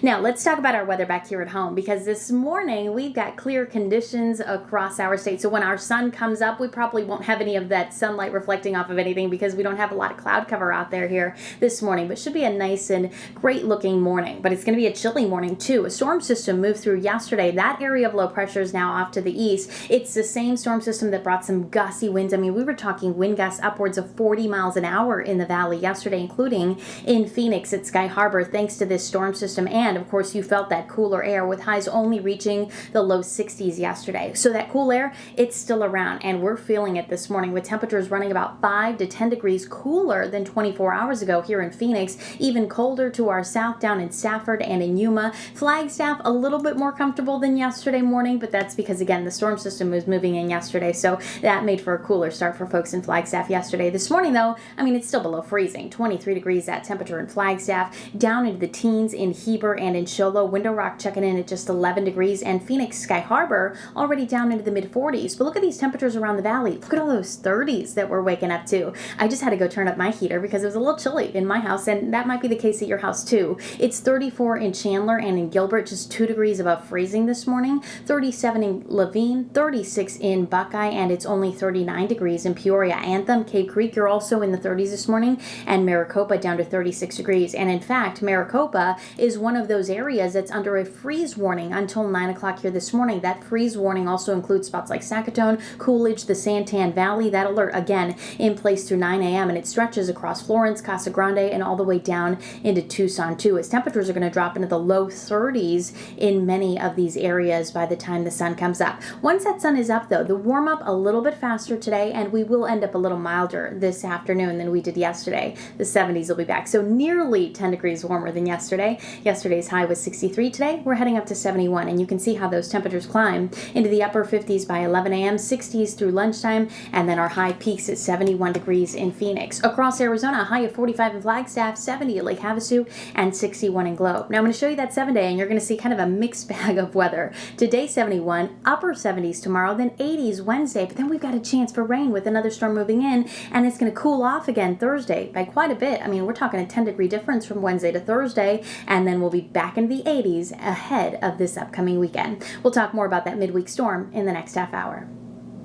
Now, let's talk about our weather back here at home, because this morning we've got clear conditions across our state. So when our sun comes up, we probably won't have any of that sunlight reflecting off of anything because we don't have a lot of cloud cover out there here this morning. But it should be a nice and great looking morning. But it's going to be a chilly morning too. A storm system moved through yesterday. That area of low pressure is now off to the east. It's the same storm system that brought some gusty winds. I mean, we were talking wind gusts upwards of 40 miles an hour in the valley yesterday, including in Phoenix at Sky Harbor, thanks to this storm system. And of course, you felt that cooler air with highs only reaching the low 60s yesterday. So that cool air, it's still around, and we're feeling it this morning with temperatures running about 5 to 10 degrees cooler than 24 hours ago here in Phoenix, even colder to our south down in Safford and in Yuma. Flagstaff, a little bit more comfortable than yesterday morning, but that's because, again, the storm system was moving in yesterday, so that made for a cooler start for folks in Flagstaff yesterday. This morning, though, I mean, it's still below freezing. 23 degrees that temperature in Flagstaff, down into the teens in Heber and in Show Low. Window Rock checking in at just 11 degrees, and Phoenix Sky Harbor already down into the mid 40s. But look at these temperatures around the valley. Look at all those 30s that we're waking up to. I just had to go turn up my heater because it was a little chilly in my house, and that might be the case at your house too. It's 34 in Chandler and in Gilbert, just 2 degrees above freezing this morning. 37 in Levine, 36 in Buckeye, and it's only 39 degrees in Peoria. Anthem, Cave Creek, you're also in the 30s this morning, and Maricopa down to 36 degrees. And in fact, Maricopa is one of those areas that's under a freeze warning until 9 o'clock here this morning. That freeze warning also includes spots like Sackatoon, Coolidge, the Santan Valley. That alert, again, in place through 9 a.m., and it stretches across Florence, Casa Grande, and all the way down into Tucson, too, as temperatures are going to drop into the low 30s in many of these areas by the time the sun comes up. Once that sun is up, though, the warm-up a little bit faster today, and we will end up a little milder this afternoon than we did yesterday. The 70s will be back, so nearly 10 degrees warmer than yesterday. Yesterday's high was 63. Today, we're heading up to 71, and you can see how those temperatures climb into the upper 50s by 11 a.m., 60s through lunchtime, and then our high peaks at 71 degrees in Phoenix. Across Arizona, a high of 45 in Flagstaff, 70 at Lake Havasu, and 61 in Globe. Now, I'm going to show you that 7-day, and you're going to see kind of a mixed bag of weather. Today, 71, upper 70s tomorrow, then 80s Wednesday, but then we've got a chance for rain with another storm moving in, and it's going to cool off again Thursday by quite a bit. I mean, we're talking a 10-degree difference from Wednesday to Thursday, and then we'll be back into the 80s ahead of this upcoming weekend. We'll talk more about that midweek storm in the next half hour.